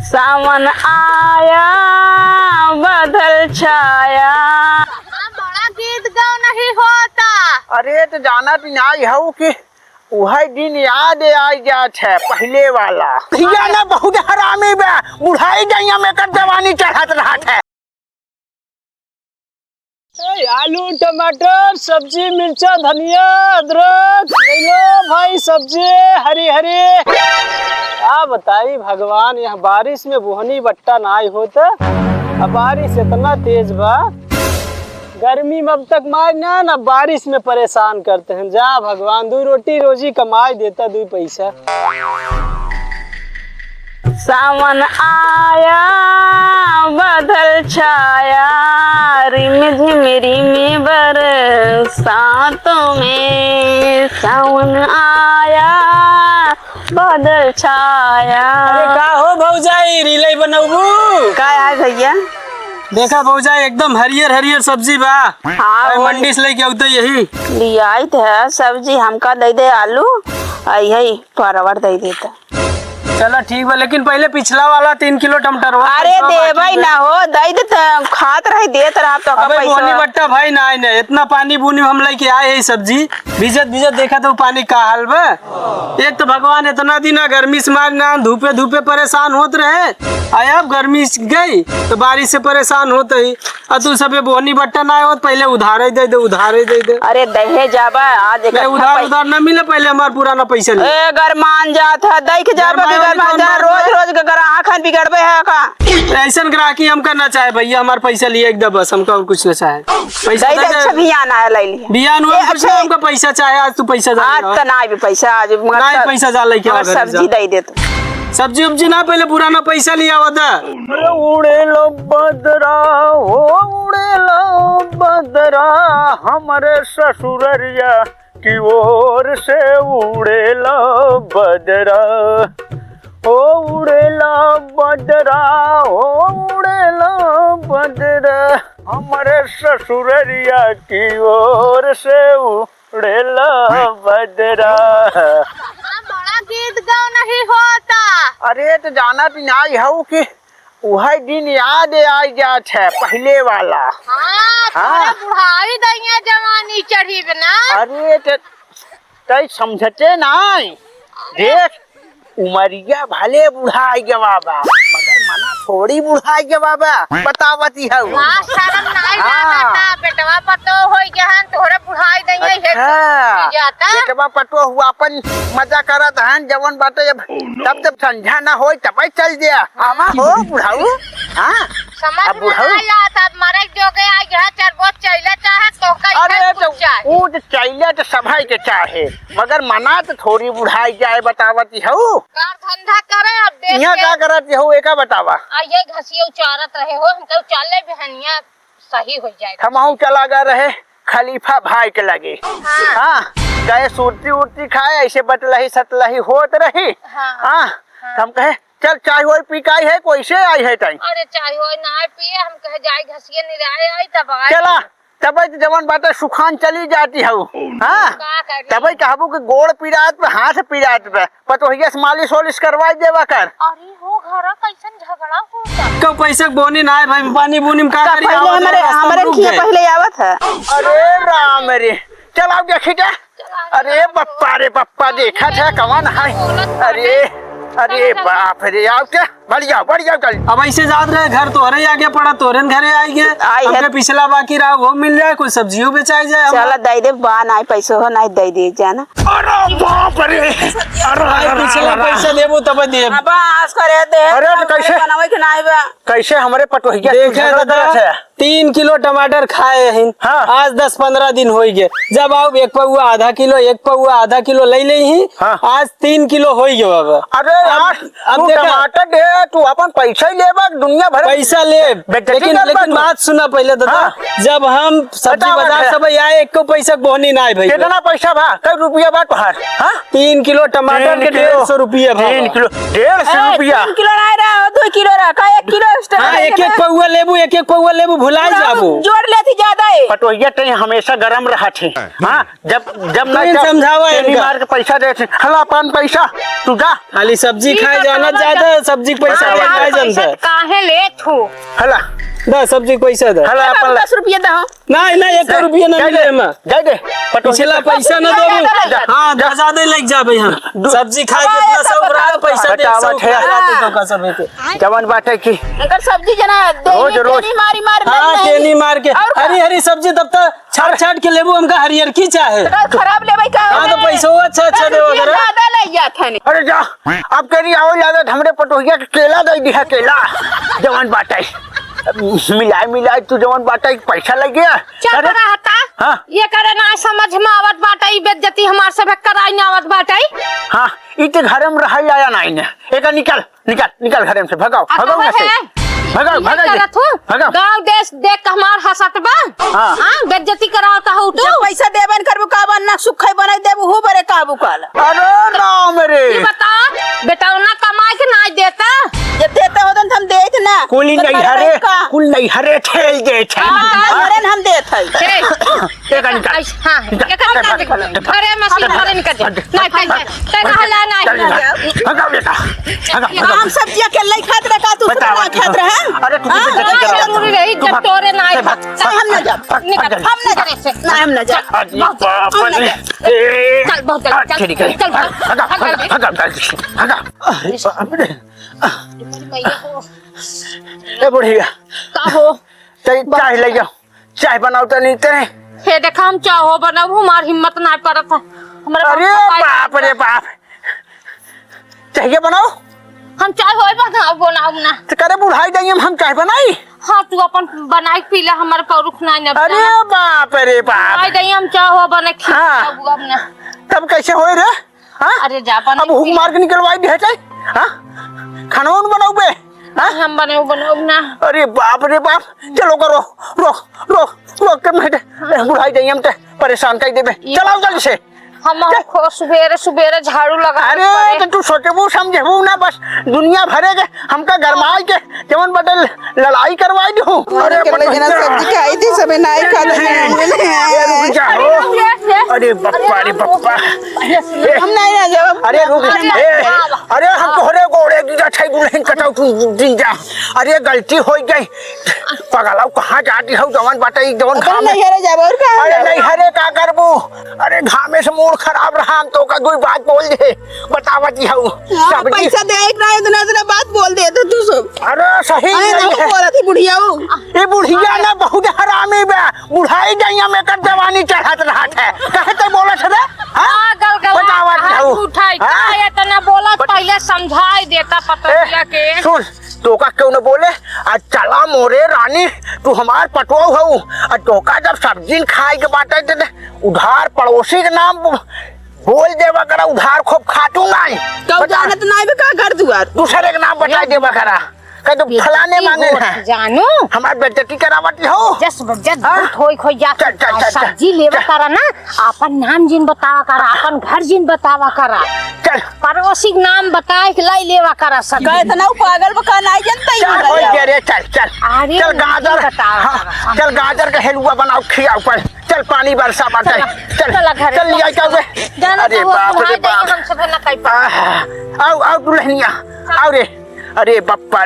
सावन आया बादल छाया। बड़ा गीत गाओ नहीं होता। अरे तो जाना पिनाई हूँ कि वही दिन याद आई जात है पहले वाला। भैया ना बहुत हरामी बा, बुढ़ाई गैया में कर जवानी चढ़त रहत है। आलू टमाटर सब्जी मिर्चा धनिया अदरक ले लो भाई, सब्जी हरी हरी। क्या बताई भगवान, यहाँ बारिश में बोहनी बट्टा ना होता। अब बारिश इतना तेज बा, गर्मी में अब तक मार ना बारिश में परेशान करते हैं। जा भगवान, 2 रोटी रोजी कमाई देता 2 पैसा। सावन आया बादल छाया, रिम झिम रिम बरसातों में। सावन आया बादल छाया। अरे का हो भौजाई, रिले बनबू का है भैया? देखा भौजाई, एकदम हरियर हरियर सब्जी बा। हाँ मंडी से लेके आउते यही लिया है सब्जी। हमका दे दे आलू, यही परवर दे देता। चलो ठीक बा, लेकिन पहले पिछला वाला 3 किलो टमाटर। अरे दे भाई ना हो, दे दे खात रहे देत रहा तो का बोनी पैसा। बट्टा भाई ना आए, इतना पानी बुनी हम लेके आए है सब्जी भिजत भिजत, देखा तो पानी का हाल बा। एक तो भगवान इतना दिन गर्मी से मारना, धूपे धूपे परेशान होत रहे। आया अब गर्मी गई तो बारिश से परेशान होते ही। और तू सबे बोनी बट्टा ना हो, पहले उधारे दे दे उधारे दे दे। अरे दहे जाबा आज उधार उधार न मिले, पहले हमारा पुराना पैसा ले। ए गरमान जात है, देख जाबा के गरमान जा, रोज रोज के ग्राहक खान बिगड़बे है का। ऐसा ग्राहकी हम करना चाहे भैया, हमारा पैसा लिए एकदम बस, हमको और कुछ ना चाहे। पैसा दे अच्छा बियान आया ले लिया बियान हुआ कुछ नहीं, हमको पैसा चाहे। आज तू पैसा जा, आज तो ना भी पैसा, आज नहीं पैसा जा लेके आ, सब्जी दे दे तू। सब्जी उब्जी ना, पहले पुराना पैसा लिया होता। उड़े लो बदरा हो, उड़े लो बदरा हमारे ससुररिया की ओर से। उड़े लो बदरा हो, उड़े लो बदरा हो, उड़े लो बदरा हमारे ससुररिया की ओर से। उड़े लो बदरा। बड़ा गीत गाओ नहीं होता। अरे तो जाना पिनाई हूँ कि वही दिन याद आई जात है पहले वाला। हाँ बुढ़ाई दैया जवानी चढ़ी बिना। अरे तो समझते नहीं, देख उमरिया भले बुढ़ाई के बाबा, मगर मना थोड़ी बुढ़ाई के बाबा। बतावती है शर्म नहीं लागता, बेटवा पतो हो गहन तोहरे बुढ़ाई दैया है जाता। बेटवा पतो हुआ अपन मजा करत हन, जवन बाटे तब जब संझा ना हो तब चल दिया। आवा हो बुढ़ाऊ। हाँ समझ में नहीं आता, मरे जोगे आ गया चरबो चैले चाहे तो का। अरे तो वो चैले तो सभाई के चाहे, मगर मना तो थोड़ी बुढ़ाई जाए। बतावती हूँ कार धंधा करे अब देख यहाँ क्या करती हूँ, एक बतावा। ये घसिया उचारत रहे हो, हम तो चले बहनिया सही हो जाएगा। हम चला गए रहे खलीफा भाई के लगे। हाँ गए सूरती उड़ती खाए, ऐसे बतलही सतलही होत रही। हाँ हम कहे चल चाय हो पी काई है, कोई से आई है टाइम। अरे चाय हो ना पिए, हम कहे जाए घसिया निराए आई तब आए। चला तब जवन बात सुखान चली जाती है। हाँ तब कहबू कि गोड़ पीड़ात पे हाथ पीड़ात पे पतोहिया से मालिश वालिश करवा देवा कर। अरे हो घर कैसन झगड़ा होता। कब पैसा बोनी ना है भाई, पानी बुनी में का करी। हमारे खिया पहले आवत है। अरे राम रे, चल आओ देखी जा। अरे बप्पा रे बप्पा, देखा था कौन है। अरे बाप रे, आओ क्या बढ़िया चल। अब ऐसे जात रहे घर तोहरे आगे पड़ा, तोहरे घरे आई गए। हमने पिछला बाकी रहा वो मिल जाए, कोई सब्जियों बेचाई जाए। चला दे दे बा, ना पैसा हो ना दे दे जाना। अरे बाप रे, अरे पिछला पैसा देबो तब दे। बस करे दे। अरे तो कैसे बनावे के ना आइबा, कैसे हमारे पटोहिया देखे दादा 3 किलो टमाटर खाए हैं। हाँ। आज 10-15 दिन हो गए। जब आओ 1 पौआ आधा किलो 1 पौआ आधा किलो ले ले ही। हाँ। आज 3 किलो हो गए बाबा। अरे यार अब टमाटर दे, तू अपन पैसा ही लेबा दुनिया भर पैसा ले, लेकिन बात सुना पहले दादा। हाँ। जब हम सब्जी बाजार सब आए, 1 पैसा बोनी ना है भाई। कितना पैसा भा, कई रुपया बा तुहार? 3 किलो टमाटर के 150 रुपया। 3 किलो 150 रुपया। 3 किलो ना रहा, 2 किलो रहा का 1 किलो एक्स्ट्रा। हाँ एक एक पौवा लेबू भुलाई जाबू। जोड़ लेती ज्यादा है। पटोहिया ते हमेशा गरम रहा थे। हाँ जब जब नहीं समझावा तेरी इनका। मार के पैसा देते हला अपन पैसा तू जा खाली सब्जी खाए जाना ज्यादा सब्जी के पैसा ले खाए जनता काहे ले थू हला दा सब्जी के पैसा दे। हला अपन 10 रुपया दो। नहीं 1 रुपया ना मिले हमें। दे दे पिछला पैसा न देबू। हाँ ज्यादा लग जाबे हम सब्जी खाए कितना सब रहा पैसा दे बतावत है। तो का सब है जवन बात है कि अगर सब्जी जना रोज रोज मारी मार हाँ टेनी मार के हरी सब्जी तब तक छाट के लेबू हमका हरियर की चाहे। खराब ले भाई का। हाँ तो पैसा अच्छा दे वगैरह। ज्यादा ले जात है। अरे जा अब करी आओ लागत हमरे पटोहिया के केला दे दिया केला जवन बात है मिलाई तू जवन बात है पैसा लग गया। चल रहा हता हाँ। ये करे ना समझ में आवत बाटई बेइज्जती हमार सब कराई ना आवत बाटई। हाँ इते घर में रह आया नहीं ने एक निकल घर में से भगाओ ना से भगाओ गाँव देश देख के हमार हंसत बा। हाँ। हाँ बेइज्जती करावता हूँ तू। जब पैसा देबन करबो का बनना सुखई बनाई देबो हो बरे काबू काल। अरे ना मेरे ये बता बेटा ना कमाई के ना देता। जे देते होतन हम देत ना। कुल नहीं हरे ठेल दे छे हरन हम देत है। एक निकल हाँ अरे मशीन भरे निकल नहीं पैसा कहला नहीं। भगाओ बेटा हम सब्जियां के लई खात रहा का तू बताओ ना खात रहा। अरे तू बेइज्जती नहीं करा जरूरी रही जब तोरे ना आए हम ना जा निकल हम ना जा ना हम ना जा। अजी बाप रे चल बहुत जल्दी चल चल भगा अरे बाप रे ए बुढ़िया का हो चाय ले जाओ चाय बनाओ तो नहीं तेरे। हे देखा हम चाहो बनाऊ हमार हिम्मत ना पड़त है हमरा। अरे बाप रे बाप चाहिए बनाओ हम चाय होय बनाऊ ना तो करे बुढ़ाई जाइए हम चाय बनाई। हाँ तू अपन बनाई पीला हमारे पौरुख ना न अरे बाप रे बाप आई दई हम चाहो बने हाँ। खिलाऊ अब ना। तब कैसे होए रे हाँ अरे जा बने अब हुक मार के निकलवाई दे चाय हाँ खाना उन बनाओ बे हाँ हम बनाऊ ना। अरे बाप रे बाप चलो करो रोक के मैं बुढ़ाई जाइए हम ते परेशान कर देबे चलाओ जल्दी से। हम सुबेरे झाड़ू लगा। अरे तो तू सोचबू समझबू ना बस दुनिया भरे के हमका गरमाई के जवन बदल लड़ाई करवाई दू। अरे सब्जी खाई थी सब नहीं अरे बप्पा हम नहीं आ जाओ। अरे रुक अरे हम तोहरे गोड़े की छै दुल्हन कटाऊ तू दिन जा। अरे गलती हो गई पगलाऊ कहाँ जाती हो जवन बाटे जवन घाम नहीं हरे जाबो और का। अरे नहीं हरे का करबू अरे घामे से मूड खराब रहा हम तो का कोई बात बोल दे बतावती हूँ पैसा दे एक ना इतना बात बोल दे तो तू सब। अरे सही नहीं है बोला थी बुढ़िया ये बुढ़िया ना बहुत हरामी बा बुढ़ाई गैया में कर जवानी चढ़त रहा है कहे तो बोला छे उठाई इतना बोला पहले समझाई देता पतलिया के। सुन तोका क्यों न बोले आज चला मोरे रानी तू हमार पटवा हो और तोका जब सब्जी खाए के बाटे ते उधार पड़ोसी के नाम बोल देवा करा उधार खूब खातू नहीं तो जानत नहीं बे का घर दुआर दूसरे के नाम बता देवा करा कह तो फलाने मांगे हैं जानू हमार बेइज्जती करावती हो जस बजत होई खोई जा सब्जी लेवा करा ना अपन नाम जिन बतावा करा अपन घर जिन बतावा करा चल पड़ोसी नाम बताए के लाई लेवा करा सब का इतना पागल बका नहीं जानता चल होई गे रे चल अरे चल गाजर हाँ, चल गाजर का हलवा बनाओ खियाओ पर चल पानी बरसा बाटे चल लिया क्या अरे बाप रे बाप आओ दुल्हनिया आओ रे अरे बप्पा